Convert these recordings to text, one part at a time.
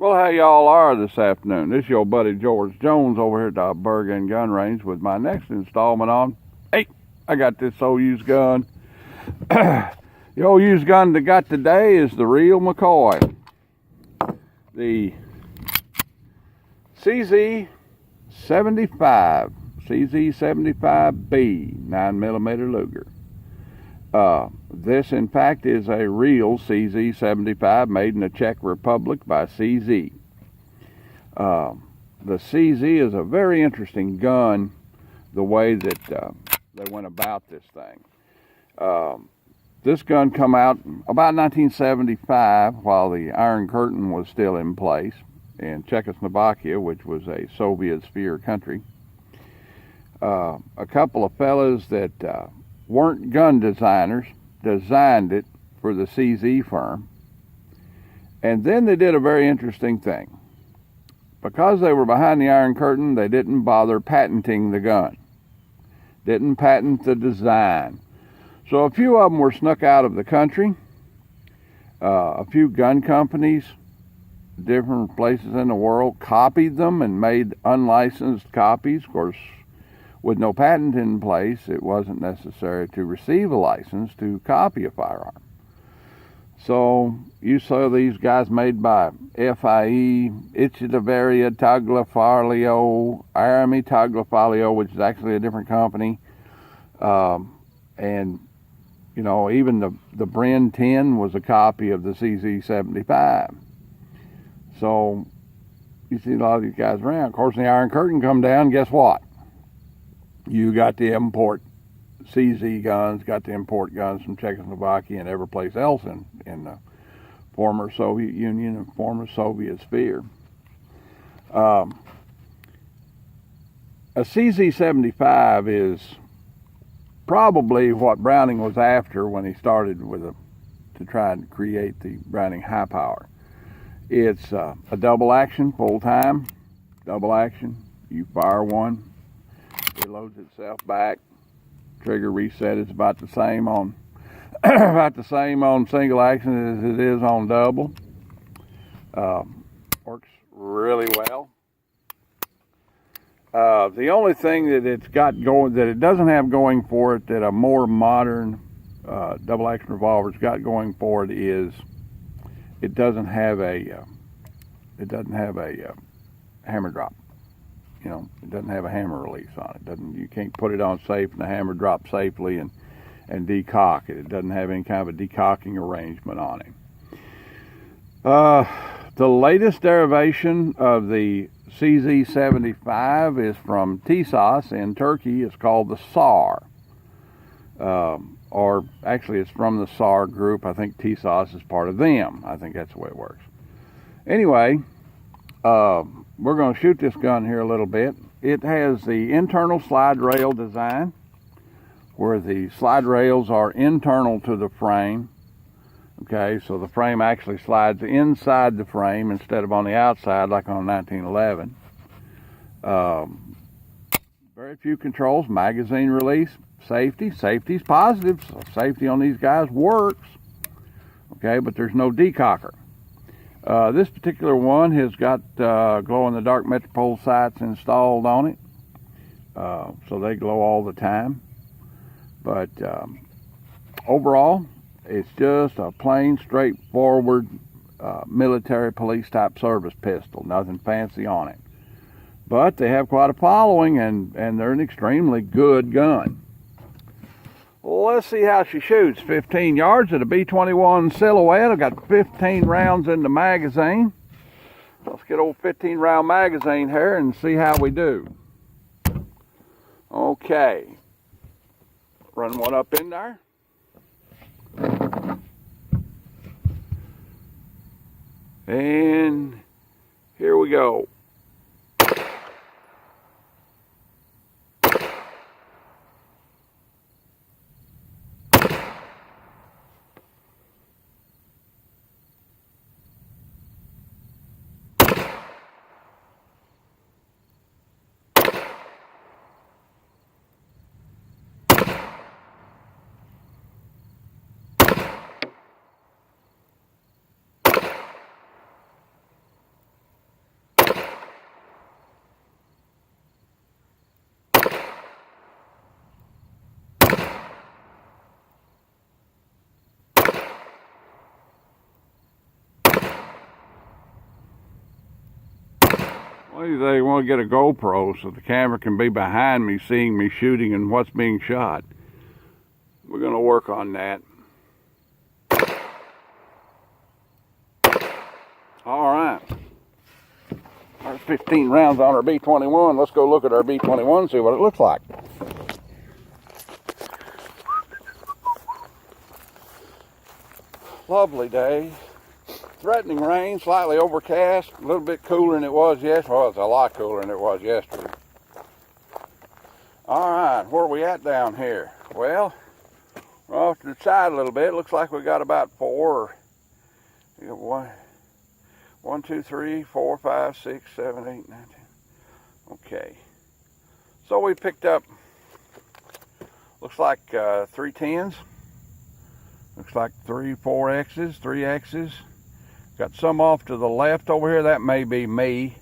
Well, how y'all are this afternoon? This is your buddy George Jones over here at the Bergen Gun Range with my next installment on. Hey, I got this old used gun. The old used gun that I got today is the real McCoy. The CZ75, CZ75B 9mm Luger. This, in fact, is a real CZ75 made in the Czech Republic by CZ. The CZ is a very interesting gun, the way that they went about this thing. This gun come out about 1975 while the Iron Curtain was still in place in Czechoslovakia, which was a Soviet sphere country. A couple of fellas that weren't gun designers designed it for the CZ firm, and then they did a very interesting thing. Because they were behind the Iron Curtain, they didn't bother patenting the gun, didn't patent the design. So a few of them were snuck out of the country. A few gun companies, different places in the world, copied them and made unlicensed copies. Of course, with no patent in place, it wasn't necessary to receive a license to copy a firearm. So you saw these guys made by FIE, Ichitaveria Tagliafico, Army Tagliafico, which is actually a different company. And, you know, even the Bren 10 was a copy of the CZ75. So you see a lot of these guys around. Of course, the Iron Curtain come down, guess what? You got the import CZ guns, got the import guns from Czechoslovakia and every place else in the former Soviet Union and former Soviet sphere. A CZ75 is probably what Browning was after when he started to try and create the Browning high power. It's a double action, full time, double action. You fire one, it loads itself back. Trigger reset is about the same on single action as it is on double. Works really well. The only thing that it's got going, that it doesn't have going for it, that a more modern double action revolver's got going for it, is it doesn't have a hammer drop. You know, it doesn't have a hammer release on it. You can't put it on safe and the hammer drop safely and decock it. It doesn't have any kind of a decocking arrangement on it. The latest derivation of the CZ75 is from TSOS in Turkey. It's called the SAR. Or actually it's from the SAR group. I think TSOS is part of them. I think that's the way it works. Anyway, we're going to shoot this gun here a little bit. It has the internal slide rail design, where the slide rails are internal to the frame. Okay, so the frame actually slides inside the frame instead of on the outside like on a 1911. Very few controls, magazine release, safety. Safety's positive, so safety on these guys works. Okay, but there's no decocker. This particular one has got glow-in-the-dark Metropole sights installed on it, so they glow all the time. But overall, it's just a plain, straightforward military police type service pistol. Nothing fancy on it. But they have quite a following, and they're an extremely good gun. Let's see how she shoots. 15 yards at a B21 silhouette. I've got 15 rounds in the magazine. Let's get old 15 round magazine here and see how we do. Okay. Run one up in there. And here we go. What do you think? I want to get a GoPro so the camera can be behind me, seeing me shooting and what's being shot. We're going to work on that. All right. There's 15 rounds on our B-21. Let's go look at our B-21 and see what it looks like. Lovely day. Threatening rain, slightly overcast, a little bit cooler than it was yesterday. Well, it's a lot cooler than it was yesterday. All right, where are we at down here? Well, we're off to the side a little bit. Looks like we got about four. You got one, 2, 3, 4, 5, 6, 7, 8, 9, 10. Okay. So we picked up, looks like 3 10s. Looks like 3 4Xs, 3Xs. Got some off to the left over here. That may be me.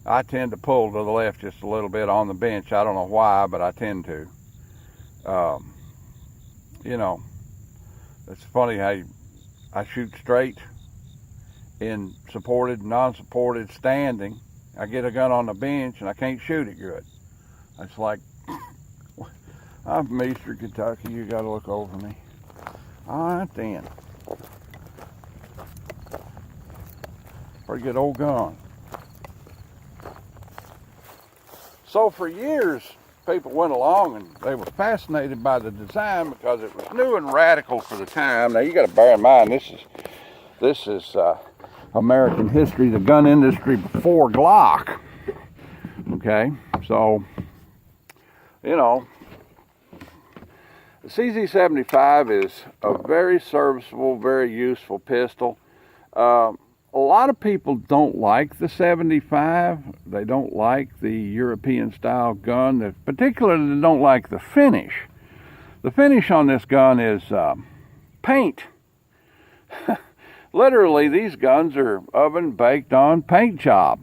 I tend to pull to the left just a little bit on the bench. I don't know why, but I tend to. You know, it's funny how I shoot straight in supported, non-supported standing. I get a gun on the bench and I can't shoot it good. It's like, I'm from Eastern Kentucky. You got to look over me. All right then. Pretty good old gun. So for years, people went along and they were fascinated by the design because it was new and radical for the time. Now you got to bear in mind, this is American history, the gun industry before Glock. Okay, so you know, the CZ75 is a very serviceable, very useful pistol. A lot of people don't like the 75. They don't like the European style gun. Particularly they don't like the finish. The finish on this gun is paint. Literally, these guns are oven baked on paint job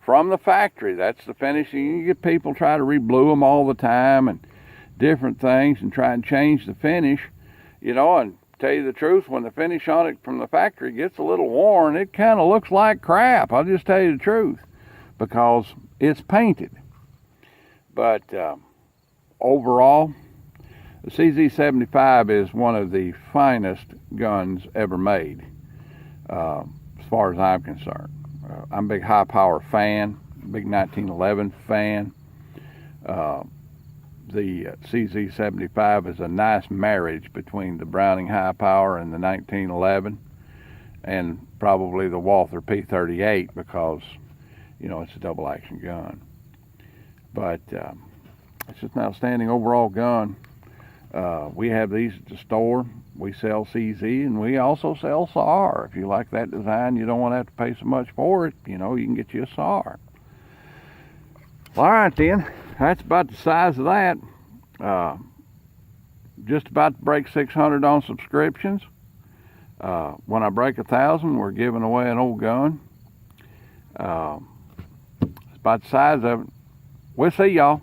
from the factory. That's the finishing. You get people try to re-blue them all the time and different things and try and change the finish, you know, and tell you the truth, when the finish on it from the factory gets a little worn, it kind of looks like crap. I'll just tell you the truth, because it's painted. But overall, the CZ75 is one of the finest guns ever made, as far as I'm concerned. I'm a big high power fan, big 1911 fan. The CZ75 is a nice marriage between the Browning high power and the 1911, and probably the Walther P38, because you know it's a double action gun. But it's just an outstanding overall gun. We have these at the store. We sell CZ, and we also sell SAR. If you like that design, you don't want to have to pay so much for it, you know, you can get you a SAR. All right then, that's about the size of that. Just about to break 600 on subscriptions. When I break 1,000, we're giving away an old gun. It's about the size of it. We'll see y'all.